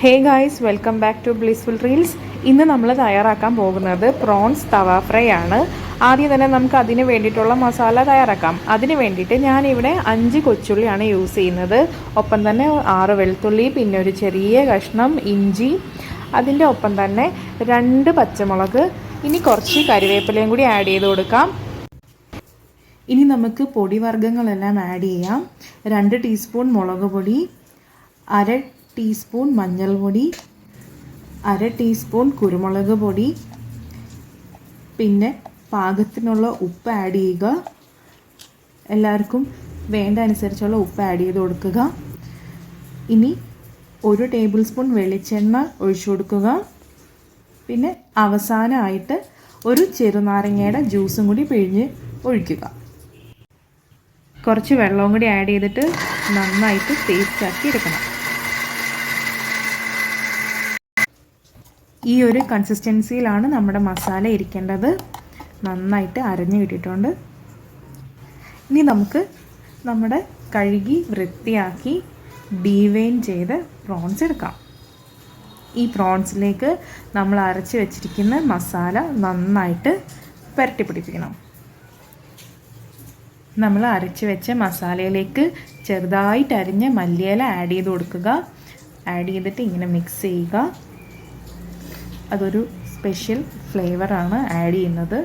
Hey guys, welcome back to blissful reels. ഇന്ന് നമ്മൾ തയ്യാറാക്കാൻ പോകുന്നത് പ്രോൺസ് തവ ഫ്രൈ ആണ്. ആദ്യം തന്നെ നമുക്ക് അതിന് വേണ്ടിയിട്ടുള്ള മസാല തയ്യാറാക്കാം. അതിന് വേണ്ടിയിട്ട് ഞാനിവിടെ 5 കൊച്ചുള്ളിയാണ് യൂസ് ചെയ്യുന്നത്. ഒപ്പം തന്നെ 6 വെളുത്തുള്ളി, പിന്നെ ഒരു ചെറിയ കഷ്ണം ഇഞ്ചി, അതിൻ്റെ ഒപ്പം തന്നെ 2 പച്ചമുളക്, ഇനി കുറച്ച് കരിവേപ്പിലയും കൂടി ആഡ് ചെയ്ത് കൊടുക്കാം. ഇനി നമുക്ക് പൊടിവർഗ്ഗങ്ങളെല്ലാം ആഡ് ചെയ്യാം. 2 ടീസ്പൂൺ മുളക് പൊടി, 1/2 ടീസ്പൂൺ മഞ്ഞൾപ്പൊടി, 1/2 ടീസ്പൂൺ കുരുമുളക് പൊടി, പിന്നെ പാകത്തിനുള്ള ഉപ്പ് ആഡ് ചെയ്യുക. എല്ലാവർക്കും വേണ്ട അനുസരിച്ചുള്ള ഉപ്പ് ആഡ് ചെയ്ത് കൊടുക്കുക. ഇനി 1 ടേബിൾ സ്പൂൺ വെളിച്ചെണ്ണ ഒഴിച്ചു കൊടുക്കുക. പിന്നെ അവസാനമായിട്ട് ഒരു ചെറുനാരങ്ങയുടെ ജ്യൂസും കൂടി പിഴിഞ്ഞ് ഒഴിക്കുക. കുറച്ച് വെള്ളവും കൂടി ആഡ് ചെയ്തിട്ട് നന്നായിട്ട് പേസ്റ്റാക്കി എടുക്കണം. ഈ ഒരു കൺസിസ്റ്റൻസിയിലാണ് നമ്മുടെ മസാല ഇരിക്കേണ്ടത്. നന്നായിട്ട് അരഞ്ഞു കിട്ടിയിട്ടുണ്ട്. ഇനി നമുക്ക് നമ്മുടെ കഴുകി വൃത്തിയാക്കി ഡീവെയിൻ ചെയ്ത് പ്രോൺസ് എടുക്കാം. ഈ പ്രോൺസിലേക്ക് നമ്മൾ അരച്ച് വെച്ചിരിക്കുന്ന മസാല നന്നായിട്ട് പുരട്ടി പിടിപ്പിക്കണം. നമ്മൾ അരച്ച് വെച്ച മസാലയിലേക്ക് ചെറുതായിട്ട് അരിഞ്ഞ മല്ലിയില ആഡ് ചെയ്ത് കൊടുക്കുക. ആഡ് ചെയ്തിട്ട് ഇങ്ങനെ മിക്സ് ചെയ്യുക. അതൊരു സ്പെഷ്യൽ ഫ്ലേവറാണ് ആഡ് ചെയ്യുന്നത്.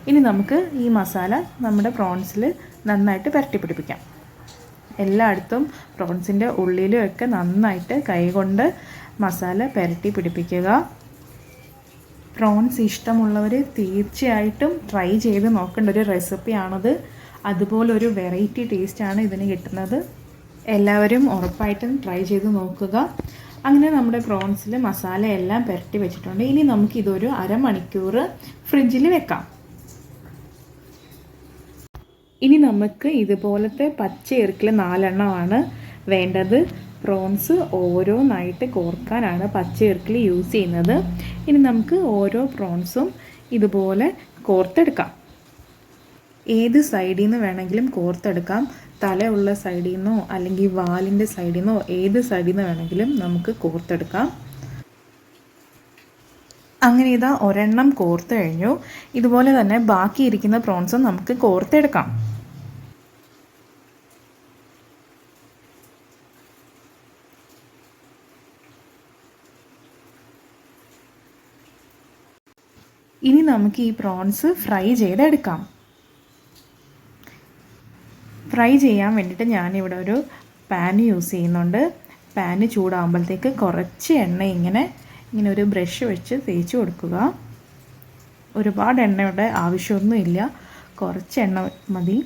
ഇനി നമുക്ക് ഈ മസാല നമ്മുടെ പ്രോൺസിൽ നന്നായിട്ട് പുരട്ടി പിടിപ്പിക്കാം. എല്ലായിടത്തും പ്രോൺസിൻ്റെ ഉള്ളിലും ഒക്കെ നന്നായിട്ട് കൈകൊണ്ട് മസാല പുരട്ടി പിടിപ്പിക്കുക. പ്രോൺസ് ഇഷ്ടമുള്ളവർ തീർച്ചയായിട്ടും ട്രൈ ചെയ്ത് നോക്കേണ്ട ഒരു റെസിപ്പിയാണത്. അതുപോലൊരു വെറൈറ്റി ടേസ്റ്റാണ് ഇതിന് കിട്ടുന്നത്. എല്ലാവരും ഉറപ്പായിട്ടും ട്രൈ ചെയ്ത് നോക്കുക. അങ്ങനെ നമ്മുടെ പ്രോൺസിൽ മസാല എല്ലാം പുരട്ടി വെച്ചിട്ടുണ്ട്. ഇനി നമുക്കിതൊരു അരമണിക്കൂർ ഫ്രിഡ്ജിൽ വെക്കാം. ഇനി നമുക്ക് ഇതുപോലത്തെ പച്ച ഇറുക്കിൽ 4 എണ്ണമാണ് വേണ്ടത്. പ്രോൺസ് ഓരോന്നായിട്ട് കോർക്കാനാണ് പച്ച ഇറുക്കിൽ യൂസ് ചെയ്യുന്നത്. ഇനി നമുക്ക് ഓരോ പ്രോൺസും ഇതുപോലെ കോർത്തെടുക്കാം. ഏത് സൈഡിൽ നിന്ന് വേണമെങ്കിലും കോർത്തെടുക്കാം. തലയുള്ള സൈഡിൽ നിന്നോ അല്ലെങ്കിൽ വാലിൻ്റെ സൈഡിൽ നിന്നോ ഏത് സൈഡിൽ നിന്ന് വേണമെങ്കിലും നമുക്ക് കോർത്തെടുക്കാം. അങ്ങനെ ഇതാ ഒരെണ്ണം കോർത്ത് കഴിഞ്ഞു. ഇതുപോലെ തന്നെ ബാക്കിയിരിക്കുന്ന പ്രോൺസും നമുക്ക് കോർത്തെടുക്കാം. ഇനി നമുക്ക് ഈ പ്രോൺസ് ഫ്രൈ ചെയ്തെടുക്കാം. ഫ്രൈ ചെയ്യാൻ വേണ്ടിയിട്ട് ഞാനിവിടെ ഒരു പാൻ യൂസ് ചെയ്യുന്നുണ്ട്. പാന് ചൂടാകുമ്പോഴത്തേക്ക് കുറച്ച് എണ്ണ ഇങ്ങനെ ഒരു ബ്രഷ് വെച്ച് തേച്ച് കൊടുക്കുക. ഒരുപാട് എണ്ണയുടെ ആവശ്യമൊന്നുമില്ല, കുറച്ച് എണ്ണ മതി.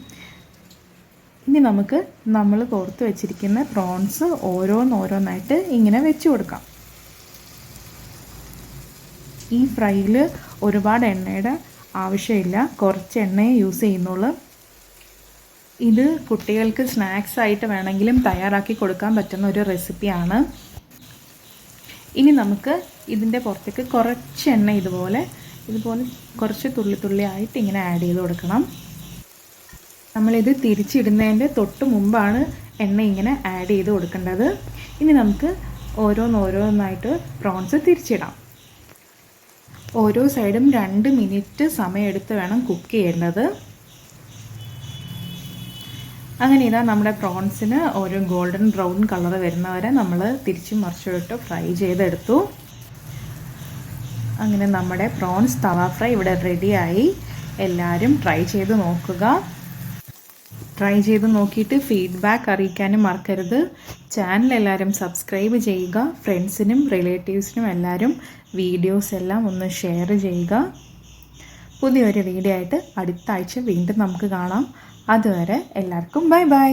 ഇനി നമുക്ക് നമ്മൾ കോർത്ത് വെച്ചിരിക്കുന്ന പ്രോൺസ് ഓരോന്നായിട്ട് ഇങ്ങനെ വെച്ച് കൊടുക്കാം. ഈ ഫ്രൈയിൽ ഒരുപാട് എണ്ണയുടെ ആവശ്യമില്ല, കുറച്ച് എണ്ണയെ യൂസ് ചെയ്യുന്നുള്ളൂ. ഇത് കുട്ടികൾക്ക് സ്നാക്സ് ആയിട്ട് വേണമെങ്കിലും തയ്യാറാക്കി കൊടുക്കാൻ പറ്റുന്ന ഒരു റെസിപ്പിയാണ്. ഇനി നമുക്ക് ഇതിൻ്റെ പുറത്തേക്ക് കുറച്ച് എണ്ണ ഇതുപോലെ കുറച്ച് തുള്ളി ആയിട്ട് ഇങ്ങനെ ആഡ് ചെയ്ത് കൊടുക്കണം. നമ്മളിത് തിരിച്ചിടുന്നതിൻ്റെ തൊട്ട് മുമ്പാണ് എണ്ണ ഇങ്ങനെ ആഡ് ചെയ്ത് കൊടുക്കേണ്ടത്. ഇനി നമുക്ക് ഓരോന്നായിട്ട് പ്രോൺസ് തിരിച്ചിടാം. ഓരോ സൈഡും 2 മിനിറ്റ് സമയമെടുത്ത് വേണം കുക്ക് ചെയ്യേണ്ടത്. അങ്ങനെ ഇതാ നമ്മുടെ പ്രോൺസിന് ഒരു ഗോൾഡൻ ബ്രൗൺ കളർ വരുന്നവരെ നമ്മൾ തിരിച്ചും മറിച്ചിട്ട് ഫ്രൈ ചെയ്തെടുത്തു. അങ്ങനെ നമ്മുടെ പ്രോൺസ് തവ ഫ്രൈ ഇവിടെ റെഡിയായി. എല്ലാവരും ട്രൈ ചെയ്ത് നോക്കുക. ട്രൈ ചെയ്ത് നോക്കിയിട്ട് ഫീഡ്ബാക്ക് അറിയിക്കാനും മറക്കരുത്. ചാനൽ എല്ലാവരും സബ്സ്ക്രൈബ് ചെയ്യുക. ഫ്രണ്ട്സിനും റിലേറ്റീവ്സിനും എല്ലാവരും വീഡിയോസ് എല്ലാം ഒന്ന് ഷെയർ ചെയ്യുക. പുതിയൊരു വീഡിയോ ആയിട്ട് അടുത്ത ആഴ്ച വീണ്ടും നമുക്ക് കാണാം. അതുവരെ എല്ലാവർക്കും ബൈ ബൈ.